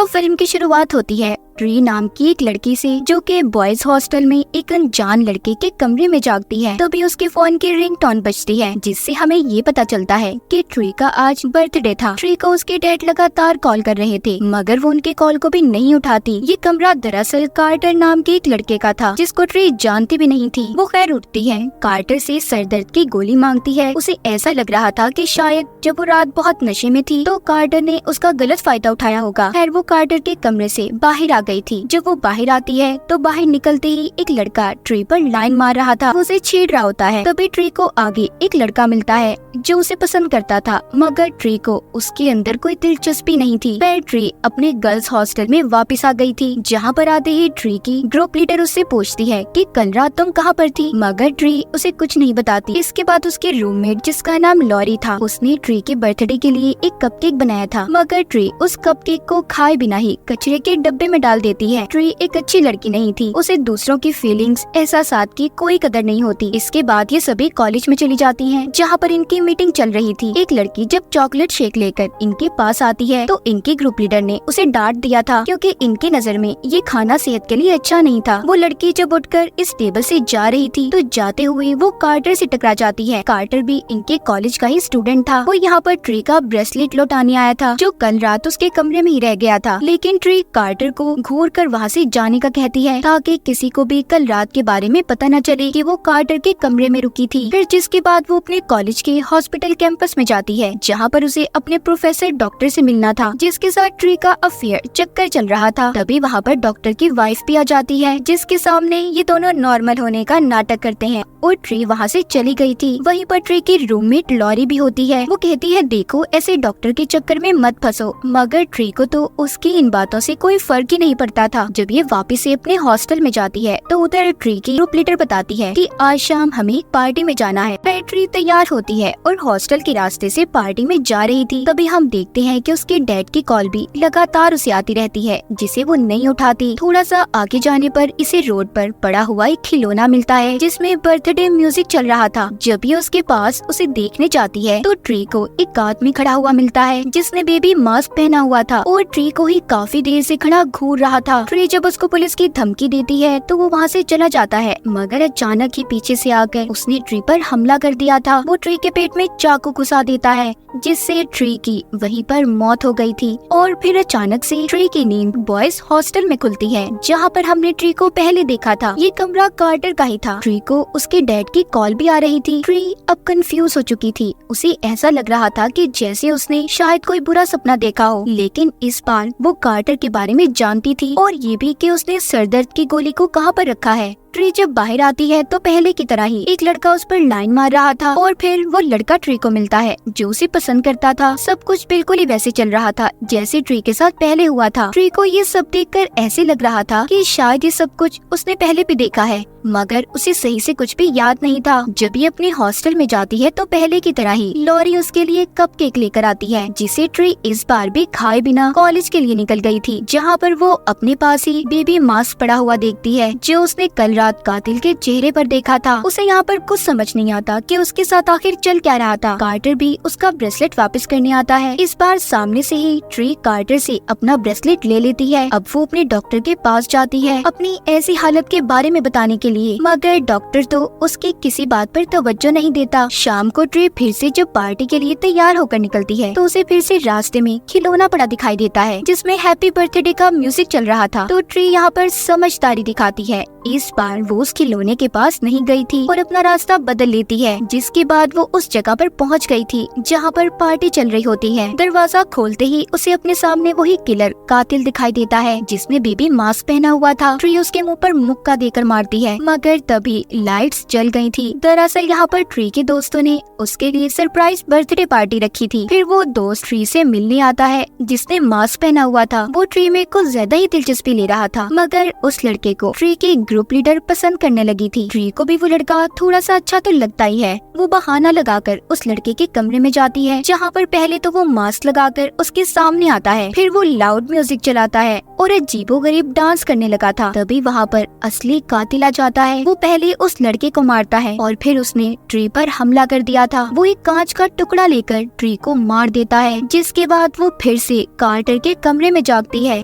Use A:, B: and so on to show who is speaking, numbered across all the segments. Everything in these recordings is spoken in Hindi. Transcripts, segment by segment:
A: तो फिल्म की शुरुआत होती है ट्री नाम की एक लड़की से, जो कि बॉयज हॉस्टल में एक अनजान लड़के के कमरे में जागती है। तभी उसके फोन की रिंगटोन बजती है, जिससे हमें ये पता चलता है कि ट्री का आज बर्थडे था। ट्री को उसके डैड लगातार कॉल कर रहे थे, मगर वो उनके कॉल को भी नहीं उठाती। ये कमरा दरअसल कार्टर नाम के एक लड़के का था, जिसको ट्री जानती भी नहीं थी। वो खैर उठती है, कार्टर से सर दर्द की गोली मांगती है। उसे ऐसा लग रहा था कि शायद जब वो रात बहुत नशे में थी तो कार्टर ने उसका गलत फायदा उठाया होगा। खैर वो कार्टर के कमरे से बाहर आ गई थी। जब वो बाहर आती है तो बाहर निकलते ही एक लड़का ट्री पर लाइन मार रहा था, उसे छेड़ रहा होता है। तभी ट्री को आगे एक लड़का मिलता है जो उसे पसंद करता था, मगर ट्री को उसके अंदर कोई दिलचस्पी नहीं थी। फिर ट्री अपने गर्ल्स हॉस्टल में वापस आ गई थी, जहाँ पर आते ही ट्री की ग्रुप लीडर उससे पूछती है कि कल रात तुम कहाँ पर थी, मगर ट्री उसे कुछ नहीं बताती। इसके बाद उसके रूममेट जिसका नाम लॉरी था, उसने ट्री के बर्थडे के लिए एक कपकेक बनाया था, मगर ट्री उस कपकेक को खाए बिना ही कचरे के डब्बे में डाल देती है। ट्री एक अच्छी लड़की नहीं थी, उसे दूसरों की फीलिंग्स एहसासात की कोई कदर नहीं होती। इसके बाद ये सभी कॉलेज में चली जाती हैं, जहाँ पर इनकी मीटिंग चल रही थी। एक लड़की जब चॉकलेट शेक लेकर इनके पास आती है तो इनके ग्रुप लीडर ने उसे डांट दिया था, क्योंकि इनके नजर में ये खाना सेहत के लिए अच्छा नहीं था। वो लड़की जब उठकर इस टेबल से जा रही थी तो जाते हुए वो कार्टर से टकरा जाती है। कार्टर भी इनके कॉलेज का ही स्टूडेंट था। वो यहाँ पर ट्री का ब्रेसलेट लौटाने आया था, जो कल रात उसके कमरे में ही रह गया था। लेकिन ट्री कार्टर को घूर कर वहाँ से जाने का कहती है, ताकि किसी को भी कल रात के बारे में पता न चले कि वो कार्टर के कमरे में रुकी थी। फिर जिसके बाद वो अपने कॉलेज के हॉस्पिटल कैंपस में जाती है, जहाँ पर उसे अपने प्रोफेसर डॉक्टर से मिलना था, जिसके साथ ट्री का अफेयर चक्कर चल रहा था। तभी वहाँ पर डॉक्टर की वाइफ भी आ जाती है, जिसके सामने ये दोनों नॉर्मल होने का नाटक करते हैं और ट्री वहाँ से चली गई थी। वहीं पर ट्री की रूममेट लॉरी भी होती है। वो कहती है, देखो ऐसे डॉक्टर के चक्कर में मत फंसो, मगर ट्री को तो उसकी इन बातों से कोई फर्क ही नहीं पड़ता था। जब ये वापस से अपने हॉस्टल में जाती है तो उधर ट्री की ग्रुप लीडर बताती है कि आज शाम हमें एक पार्टी में जाना है। फिर ट्री तैयार होती है और हॉस्टल के रास्ते से पार्टी में जा रही थी। तभी हम देखते हैं कि उसके डैड की कॉल भी लगातार उसे आती रहती है, जिसे वो नहीं उठाती। थोड़ा सा आगे जाने पर इसे रोड पर पड़ा हुआ एक खिलौना मिलता है, जिसमें बर्थडे म्यूजिक चल रहा था। जब ये उसके पास उसे देखने जाती है तो ट्री को एक आदमी खड़ा हुआ मिलता है, जिसने बेबी मास्क पहना हुआ था और ट्री को ही काफी देर से खड़ा घूर रहा था। ट्री जब उसको पुलिस की धमकी देती है तो वो वहाँ से चला जाता है, मगर अचानक ही पीछे से आकर उसने ट्री पर हमला कर दिया था। वो ट्री के पेट में चाकू घुसा देता है, जिससे ट्री की वहीं पर मौत हो गई थी। और फिर अचानक से ट्री की नींद बॉयज हॉस्टल में खुलती है, जहाँ पर हमने ट्री को पहले देखा था। ये कमरा कार्टर का ही था। ट्री को उसके डैड की कॉल भी आ रही थी। ट्री अब कंफ्यूज हो चुकी थी। उसे ऐसा लग रहा था कि जैसे उसने शायद कोई बुरा सपना देखा हो, लेकिन इस बार वो कार्टर के बारे में जानती थी, और ये भी कि उसने सरदर्द की गोली को कहाँ पर रखा है। ट्री जब बाहर आती है तो पहले की तरह ही एक लड़का उस पर लाइन मार रहा था, और फिर वो लड़का ट्री को मिलता है जो उसे पसंद करता था। सब कुछ बिल्कुल ही वैसे चल रहा था जैसे ट्री के साथ पहले हुआ था। ट्री को ये सब देखकर ऐसे लग रहा था कि शायद ये सब कुछ उसने पहले भी देखा है, मगर उसे सही से कुछ भी याद नहीं था। जब ये अपने हॉस्टल में जाती है तो पहले की तरह ही लॉरी उसके लिए कपकेक लेकर आती है, जिसे ट्री इस बार भी खाए बिना कॉलेज के लिए निकल गई थी, जहाँ पर वो अपने पास ही बेबी मास्क पड़ा हुआ देखती है, जो उसने कल रात कातिल के चेहरे पर देखा था। उसे यहाँ पर कुछ समझ नहीं आता कि उसके साथ आखिर चल क्या रहा था। कार्टर भी उसका ब्रेसलेट वापस करने आता है। इस बार सामने से ही ट्री कार्टर से अपना ब्रेसलेट ले लेती है। अब वो अपने डॉक्टर के पास जाती है अपनी ऐसी हालत के बारे में बताने के लिए, मगर डॉक्टर तो उसकी किसी बात पर तवज्जो नहीं देता। शाम को ट्री फिर से जब पार्टी के लिए तैयार होकर निकलती है तो उसे फिर से रास्ते में खिलौना पड़ा दिखाई देता है, जिसमें हैप्पी बर्थडे का म्यूजिक चल रहा था। तो ट्री यहाँ पर समझदारी दिखाती है। इस बार वो उस खिलौने के पास नहीं गई थी और अपना रास्ता बदल लेती है, जिसके बाद वो उस जगह पर पहुंच गई थी जहां पर पार्टी चल रही होती है। दरवाजा खोलते ही उसे अपने सामने वही किलर कातिल दिखाई देता है, जिसने बेबी मास्क पहना हुआ था। ट्री उसके मुंह पर मुक्का देकर मारती है, मगर तभी लाइट्स जल गई थी। दरअसल यहाँ पर ट्री के दोस्तों ने उसके लिए सरप्राइज बर्थडे पार्टी रखी थी। फिर वो दोस्त ट्री से मिलने आता है जिसने मास्क पहना हुआ था। वो ट्री में कुछ ज्यादा ही दिलचस्पी ले रहा था, मगर उस लड़के को ट्री के ग्रुप लीडर पसंद करने लगी थी। ट्री को भी वो लड़का थोड़ा सा अच्छा तो लगता ही है। वो बहाना लगाकर उस लड़के के कमरे में जाती है, जहाँ पर पहले तो वो मास्क लगाकर उसके सामने आता है, फिर वो लाउड म्यूजिक चलाता है और अजीबोगरीब डांस करने लगा था। तभी वहाँ पर असली कातिल आ जाता है। वो पहले उस लड़के को मारता है और फिर उसने ट्री पर हमला कर दिया था। वो एक कांच का टुकड़ा लेकर ट्री को मार देता है, जिसके बाद वो फिर से कार्टर के कमरे में जागती है।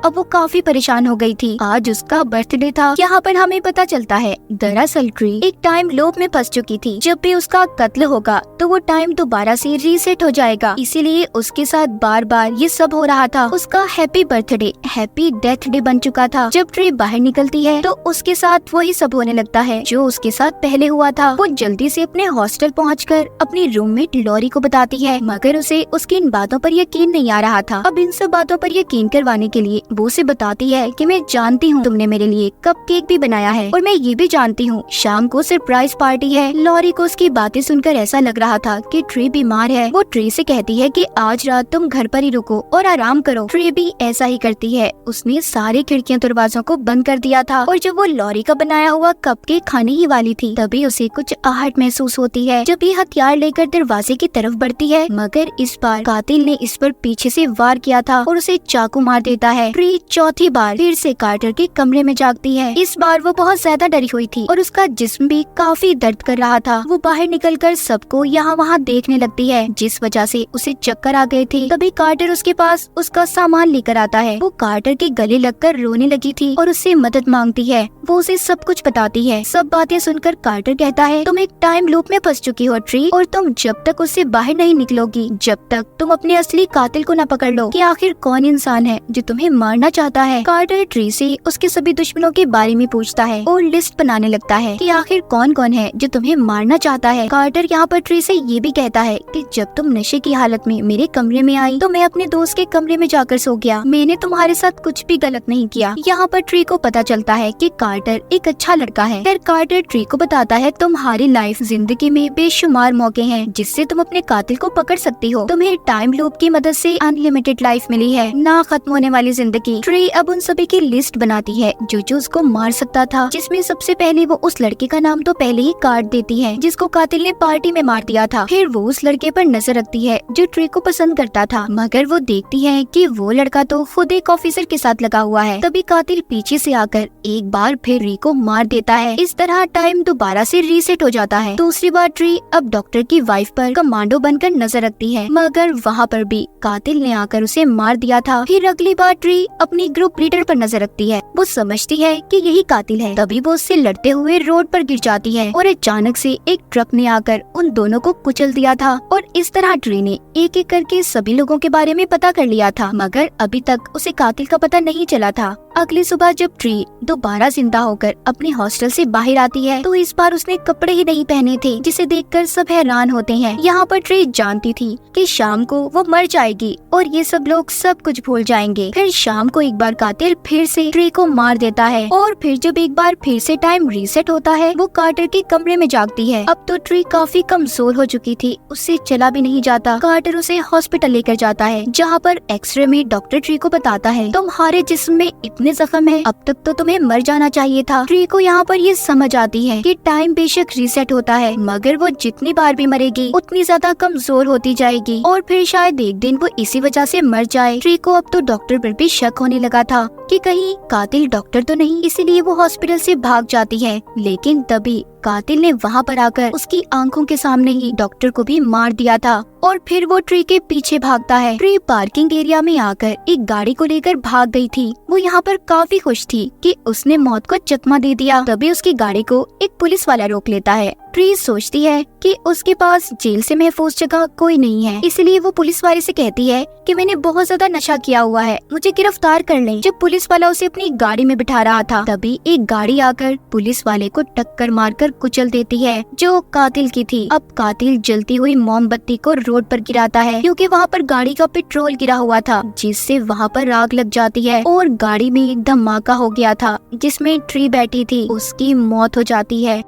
A: अब वो काफी परेशान हो गई थी। आज उसका बर्थडे था। यहाँ पर हमें पता चलता है दरअसल ट्री एक टाइम लूप में फंस चुकी थी। जब भी उसका कत्ल होगा तो वो टाइम दोबारा से रीसेट हो जाएगा, इसीलिए उसके साथ बार बार ये सब हो रहा था। उसका happy birthday happy death day बन चुका था। जब ट्री बाहर निकलती है तो उसके साथ वही सब होने लगता है जो उसके साथ पहले हुआ था। वो जल्दी से अपने हॉस्टल पहुंचकर अपनी रूममेट लॉरी को बताती है, मगर उसे उसकी इन बातों पर यकीन नहीं आ रहा था। अब इन सब बातों पर यकीन करवाने के लिए वो उसे बताती है कि मैं जानती हूँ तुमने मेरे लिए कपकेक भी बनाया है और मैं ये भी जानती हूँ शाम को सरप्राइज पार्टी है। लॉरी को उसकी बातें सुनकर ऐसा लग रहा था कि ट्री बीमार है। वो ट्री से कहती है कि आज रात तुम घर पर ही रुको और आराम करो। ट्री भी ऐसा ही करती है। उसने सारी खिड़कियां दरवाजों को बंद कर दिया था और जब वो लॉरी का बनाया हुआ कपकेक खाने ही वाली थी तभी उसे कुछ आहट महसूस होती है। जब ये हथियार लेकर दरवाजे की तरफ बढ़ती है, मगर इस बार कातिल ने इस पर पीछे से वार किया था और उसे चाकू मार देता है। ट्री चौथी बार फिर से कार्टर के कमरे में जागती है। इस बार वो बहुत ज्यादा डरी हुई थी और उसका जिस्म भी काफी दर्द कर रहा था। वो बाहर निकलकर सबको यहाँ वहाँ देखने लगती है, जिस वजह से उसे चक्कर आ गए थे। तभी कार्टर उसके पास उसका सामान लेकर आता है। वो कार्टर के गले लगकर रोने लगी थी और उससे मदद मांगती है। वो उसे सब कुछ बताती है। सब बातें सुनकर कार्टर कहता है, तुम एक टाइम लूप में फंस चुकी हो ट्री, और तुम जब तक उससे बाहर नहीं निकलोगी, जब तक तुम अपने असली कातिल को न पकड़ लो कि आखिर कौन इंसान है जो तुम्हें मारना चाहता है। कार्टर ट्री से उसके सभी दुश्मनों के बारे में पूछता है और लिस्ट बनाने लगता है कि आखिर कौन कौन है जो तुम्हें मारना चाहता है। कार्टर यहाँ पर ट्री से ये भी कहता है कि जब तुम नशे की हालत में मेरे कमरे में आई तो मैं अपने दोस्त के कमरे में जाकर सो गया। मैंने तुम्हारे साथ कुछ भी गलत नहीं किया। यहाँ पर ट्री को पता चलता है कि कार्टर एक अच्छा लड़का है। फिर कार्टर ट्री को बताता है, तुम्हारी लाइफ जिंदगी में बेशुमार मौके हैं जिससे तुम अपने कातिल को पकड़ सकती हो। तुम्हें टाइम लूप की मदद से अनलिमिटेड लाइफ मिली है, ना खत्म होने वाली जिंदगी। ट्री अब उन सभी की लिस्ट बनाती है जो उसको मार सकता था, जिसमें सबसे पहले वो उस लड़के का नाम तो पहले ही काट देती है जिसको कातिल ने पार्टी में मार दिया था। फिर वो उस लड़के पर नजर रखती है जो ट्री को पसंद करता था, मगर वो देखती है कि वो लड़का तो खुद एक ऑफिसर के साथ लगा हुआ है। तभी कातिल पीछे से आकर एक बार फिर ट्री को मार देता है। इस तरह टाइम दोबारा से रीसेट हो जाता है। दूसरी बार ट्री अब डॉक्टर की वाइफ पर कमांडो बनकर नजर रखती है, मगर वहाँ पर भी कातिल ने आकर उसे मार दिया था। फिर अगली बार ट्री अपनी ग्रुप लीडर पर नजर रखती है। वो समझती है कि यही कातिल है। तभी वो उससे लड़ते हुए रोड पर गिर जाती है और अचानक से एक ट्रक ने आकर उन दोनों को कुचल दिया था। और इस तरह ट्री ने एक एक करके सभी लोगों के बारे में पता कर लिया था, मगर अभी तक उसे कातिल का पता नहीं चला था। अगली सुबह जब ट्री दोबारा जिंदा होकर अपने हॉस्टल से बाहर आती है तो इस बार उसने कपड़े ही नहीं पहने थे, जिसे देखकर सब हैरान होते हैं। यहाँ पर ट्री जानती थी कि शाम को वो मर जाएगी और ये सब लोग सब कुछ भूल जाएंगे। फिर शाम को एक बार कातिल फिर से ट्री को मार देता है और फिर जब एक बार फिर से टाइम रीसेट होता है वो कार्टर के कमरे में जागती है। अब तो ट्री काफी कमजोर हो चुकी थी, उससे चला भी नहीं जाता। कार्टर उसे हॉस्पिटल लेकर जाता है, जहाँ पर एक्सरे में डॉक्टर ट्री को बताता है, तुम्हारे जिस्म में इतने जख्म है, अब तक तो तुम्हें मर जाना चाहिए था। ट्री को यहाँ पर ये समझ आती है कि टाइम बेशक रीसेट होता है, मगर वो जितनी बार भी मरेगी उतनी ज्यादा कमजोर होती जाएगी और फिर शायद एक दिन वो इसी वजह से मर जाए। ट्री को अब तो डॉक्टर पर भी शक होने लगा था कि कहीं कातिल डॉक्टर तो नहीं, इसीलिए वो हॉस्पिटल से भाग जाती है। लेकिन तभी कातिल ने वहाँ पर आकर उसकी आंखों के सामने ही डॉक्टर को भी मार दिया था और फिर वो ट्री के पीछे भागता है। ट्री पार्किंग एरिया में आकर एक गाड़ी को लेकर भाग गई थी। वो यहाँ पर काफी खुश थी कि उसने मौत को चकमा दे दिया। तभी उसकी गाड़ी को एक पुलिस वाला रोक लेता है। ट्री सोचती है कि उसके पास जेल से महफूज जगह कोई नहीं है, इसलिए वो पुलिस वाले से कहती है कि मैंने बहुत ज्यादा नशा किया हुआ है, मुझे गिरफ्तार कर लें। जब पुलिस वाला उसे अपनी गाड़ी में बिठा रहा था तभी एक गाड़ी आकर पुलिस वाले को टक्कर मारकर कुचल देती है, जो कातिल की थी। अब कातिल जलती हुई मोमबत्ती को रोड पर गिराता है क्योंकि वहाँ पर गाड़ी का पेट्रोल गिरा हुआ था, जिससे वहाँ पर आग लग जाती है और गाड़ी में एक धमाका हो गया था जिसमें ट्री बैठी थी, उसकी मौत हो जाती है।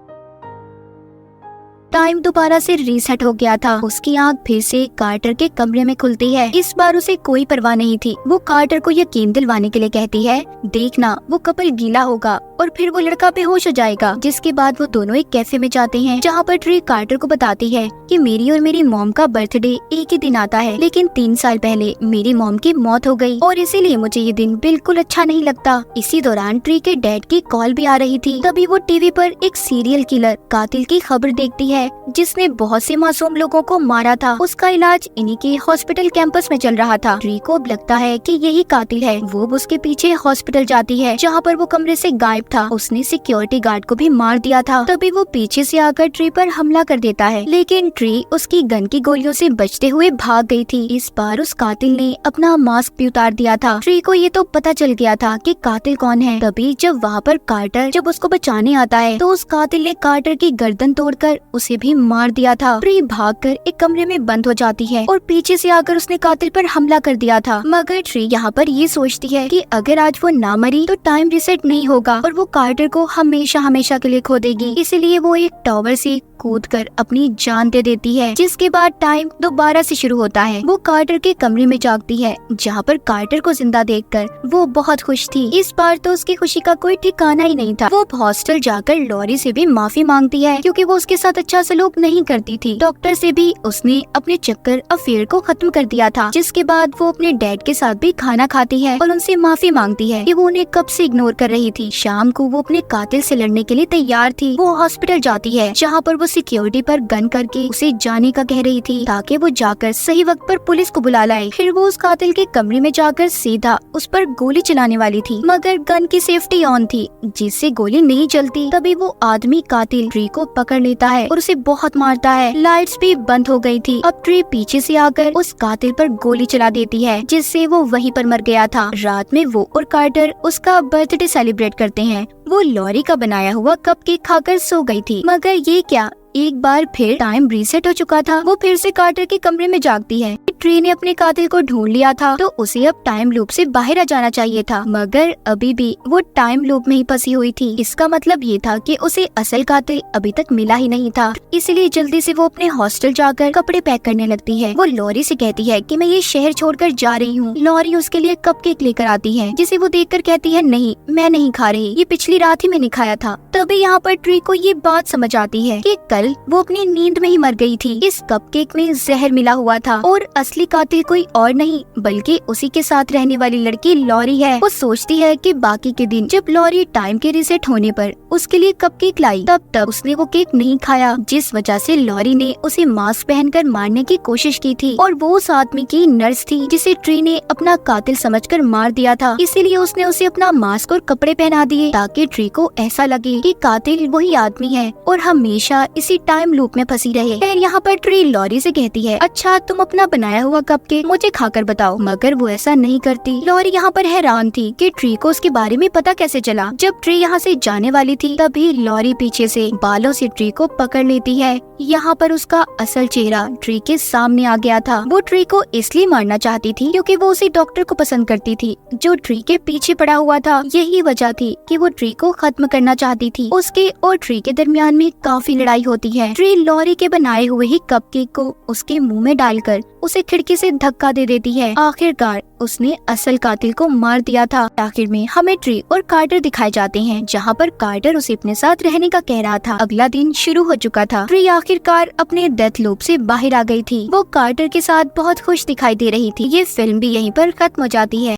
A: टाइम दोबारा से रीसेट हो गया था। उसकी आंख फिर से कार्टर के कमरे में खुलती है। इस बार उसे कोई परवाह नहीं थी। वो कार्टर को यकीन दिलवाने के लिए कहती है, देखना वो कपल गीला होगा और फिर वो लड़का बेहोश हो जाएगा। जिसके बाद वो दोनों एक कैफे में जाते हैं, जहाँ पर ट्री कार्टर को बताती है कि मेरी और मेरी मॉम का बर्थडे एक ही दिन आता है, लेकिन 3 साल पहले मेरी मॉम की मौत हो गई और इसीलिए मुझे ये दिन बिल्कुल अच्छा नहीं लगता। इसी दौरान ट्री के डैड की कॉल भी आ रही थी। तभी वो टीवी पर एक सीरियल किलर कातिल की खबर देखती है है जिसने बहुत से मासूम लोगों को मारा था, उसका इलाज इन्हीं के हॉस्पिटल कैंपस में चल रहा था। ट्री को अब लगता है कि यही कातिल है। वो उसके पीछे हॉस्पिटल जाती है जहाँ पर वो कमरे से गायब था। उसने सिक्योरिटी गार्ड को भी मार दिया था। तभी वो पीछे से आकर ट्री पर हमला कर देता है, लेकिन ट्री उसकी गन की गोलियों से बचते हुए भाग गई थी। इस बार उस कातिल ने अपना मास्क भी उतार दिया था। ट्री को ये तो पता चल गया था कि कातिल कौन है। तभी जब वहाँ पर कार्टर जब उसको बचाने आता है तो उस कातिल ने कार्टर की गर्दन तोड़कर उसे भी मार दिया था। ट्री भागकर एक कमरे में बंद हो जाती है और पीछे से आकर उसने कातिल पर हमला कर दिया था। मगर ट्री यहाँ पर ये सोचती है कि अगर आज वो ना मरी तो टाइम रिसेट नहीं होगा और वो कार्टर को हमेशा हमेशा के लिए खो देगी। इसलिए वो एक टावर से कूदकर अपनी जान दे देती है, जिसके बाद टाइम दोबारा से शुरू होता है। वो कार्टर के कमरे में जागती है जहाँ पर कार्टर को जिंदा देखकर वो बहुत खुश थी। इस बार तो उसकी खुशी का कोई ठिकाना ही नहीं था। वो हॉस्टल जाकर लॉरी से भी माफी मांगती है क्योंकि वो उसके साथ अच्छा सलूक नहीं करती थी। डॉक्टर से भी उसने अपने चक्कर अफेयर को खत्म कर दिया था। जिसके बाद वो अपने डैड के साथ भी खाना खाती है और उनसे माफी मांगती है कि वो उन्हें कब से इग्नोर कर रही थी। शाम को वो अपने कातिल से लड़ने के लिए तैयार थी। वो हॉस्पिटल जाती है जहाँ पर वो सिक्योरिटी पर गन करके उसे जाने का कह रही थी ताकि वो जाकर सही वक्त पर पुलिस को बुला लाए। फिर वो उस कातिल के कमरे में जाकर सीधा उस पर गोली चलाने वाली थी, मगर गन की सेफ्टी ऑन थी जिससे गोली नहीं चलती। तभी वो आदमी कातिल ट्री को पकड़ लेता है और उसे बहुत मारता है। लाइट्स भी बंद हो गई थी। अब ट्री पीछे से आकर उस कातिल पर गोली चला देती है जिससे वो वहीं पर मर गया था। रात में वो और कार्टर उसका बर्थडे सेलिब्रेट करते हैं। वो लॉरी का बनाया हुआ कपकेक खाकर सो गई थी, मगर ये क्या, एक बार फिर टाइम रीसेट हो चुका था। वो फिर से कार्टर के कमरे में जागती है। ट्री ने अपने कातिल को ढूंढ लिया था तो उसे अब टाइम लूप से बाहर आ जाना चाहिए था, मगर अभी भी वो टाइम लूप में ही फंसी हुई थी। इसका मतलब ये था कि उसे असल कातिल अभी तक मिला ही नहीं था। इसलिए जल्दी से वो अपने हॉस्टल जाकर कपड़े पैक करने लगती है। वो लॉरी से कहती है कि मैं ये शहर छोड़कर जा रही हूँ। लॉरी उसके लिए कपकेक लेकर आती है जिसे वो देखकर कहती है नहीं, मैं नहीं खा रही, ये पिछली रात ही मैंने खाया था। तभी यहाँ पर ट्री को ये बात समझ आती है कि कल वो अपनी नींद में ही मर गई थी। इस कपकेक में जहर मिला हुआ था और असली कातिल कोई और नहीं बल्कि उसी के साथ रहने वाली लड़की लॉरी है। वो सोचती है कि बाकी के दिन जब लॉरी टाइम के रिसेट होने पर उसके लिए कपकेक लाई तब उसने वो केक नहीं खाया, जिस वजह से लॉरी ने उसे मास्क पहनकर मारने की कोशिश की थी। और वो उस आदमी की नर्स थी जिसे ट्री ने अपना कातिल समझकर मार दिया था। इसीलिए उसने उसे अपना मास्क और कपड़े पहना दिए ताकि ट्री को ऐसा लगे कि कातिल वही आदमी है और हमेशा इसी टाइम लूप में फंसी रहे। फिर यहाँ पर ट्री लॉरी से कहती है अच्छा तुम अपना बनाया हुआ कपकेक मुझे खाकर बताओ, मगर वो ऐसा नहीं करती। लॉरी यहाँ पर हैरान थी कि ट्री को उसके बारे में पता कैसे चला। जब ट्री यहाँ से जाने वाली थी तभी लॉरी पीछे से बालों से ट्री को पकड़ लेती है। यहाँ पर उसका असल चेहरा ट्री के सामने आ गया था। वो ट्री को इसलिए मारना चाहती थी क्योंकि वो उसी डॉक्टर को पसंद करती थी जो ट्री के पीछे पड़ा हुआ था। यही वजह थी कि वो ट्री को खत्म करना चाहती थी। उसके और ट्री के दरमियान में काफी लड़ाई होती है। ट्री लॉरी के बनाए हुए ही कपकेक को उसके मुंह में डालकर उसे खिड़की से धक्का दे देती है। आखिरकार उसने असल कातिल को मार दिया था। आखिर में हमें ट्री और कार्टर दिखाए जाते हैं जहाँ पर कार्टर उसे अपने साथ रहने का कह रहा था। अगला दिन शुरू हो चुका था। ट्री आखिरकार अपने डेथ लूप से बाहर आ गई थी। वो कार्टर के साथ बहुत खुश दिखाई दे रही थी। ये फिल्म भी यहीं पर खत्म हो जाती है।